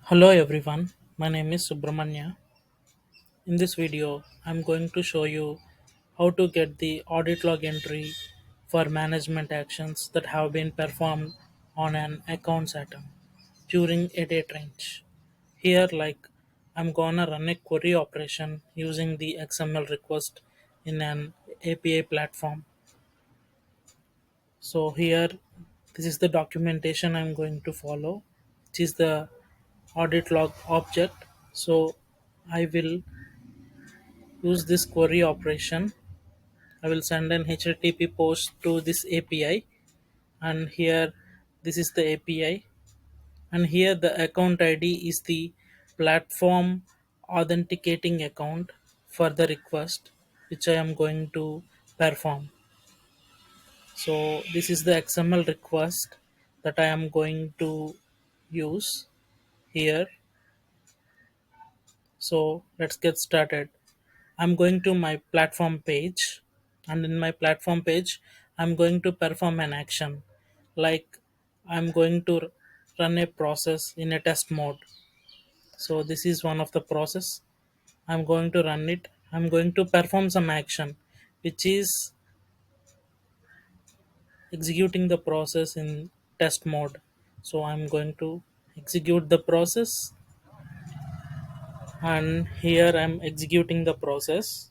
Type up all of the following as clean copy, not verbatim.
Hello everyone, my name is Subramanya. In this video, I'm going to show you how to get the audit log entry for management actions that have been performed on an accounts item during a date range. Here, I'm gonna run a query operation using the XML request in an API platform. So here, this is the documentation I'm going to follow, which is the audit log object. So I will use this query operation. I will send an HTTP post to this API, and here this is the API, and here the account ID is the platform authenticating account for the request which I am going to perform. So this is the XML request that I am going to use here. So let's get started. I'm going to my platform page, and in my platform page, I'm going to perform an action like I'm going to run a process in a test mode. So, this is one of the process. I'm going to run it. I'm going to perform some action which is executing the process in test mode. So, I'm going to execute the process, and here I'm executing the process,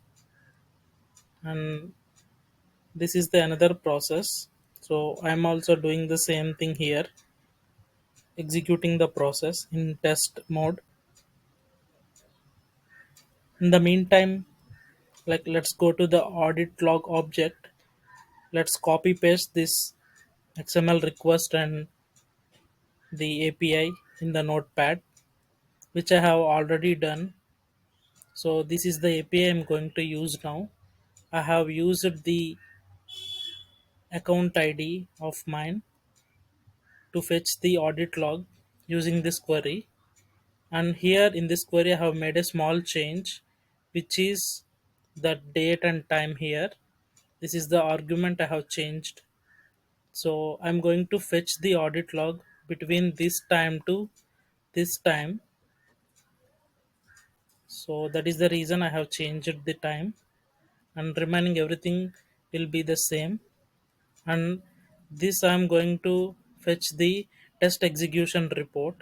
and this is the another process. So I'm also doing the same thing here, executing the process in test mode. In the meantime, let's go to the audit log object. Let's copy paste this XML request and the API in the notepad, which I have already done. So this is the API I'm going to use now. I have used the account ID of mine to fetch the audit log using this query. And here in this query I have made a small change, which is the date and time here. This is the argument I have changed. So I'm going to fetch the audit log between this time to this time. So that is the reason I have changed the time, and remaining everything will be the same. And this I'm going to fetch the test execution report.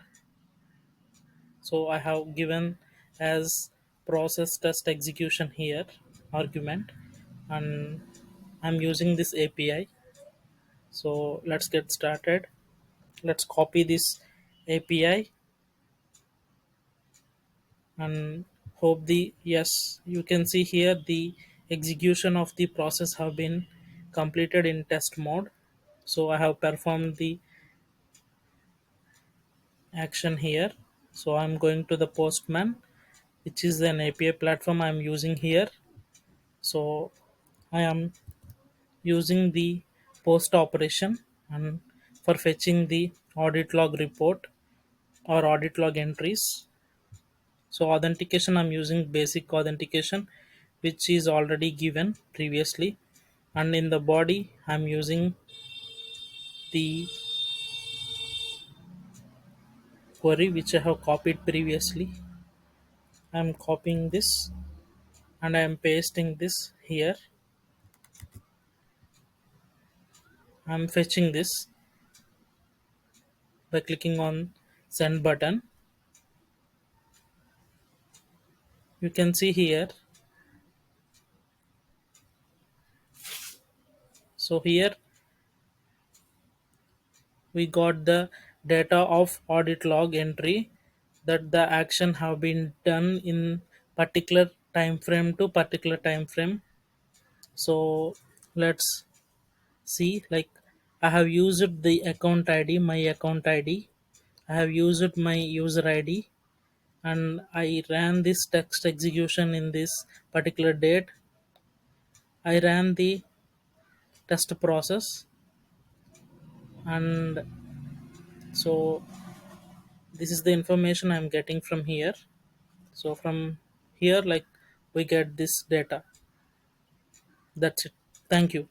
So I have given as process test execution here argument, and I'm using this API. So let's get started. Let's copy this API and hope the yes, you can see here the execution of the process have been completed in test mode. So I have performed the action here. So I'm going to the postman, which is an API platform I'm using here. So I am using the post operation and for fetching the audit log report or audit log entries. So authentication, I'm using basic authentication which is already given previously, and in the body I'm using the query which I have copied previously. I'm copying this and I am pasting this here. I'm fetching this by clicking on send button. You can see here. So here we got the data of audit log entry that the action have been done in particular time frame to particular time frame. So let's see, I have used the account ID, my account ID. I have used my user ID, and I ran this text execution in this particular date. I ran the test process, and so this is the information I'm getting from here. So from here, we get this data. That's it. Thank you.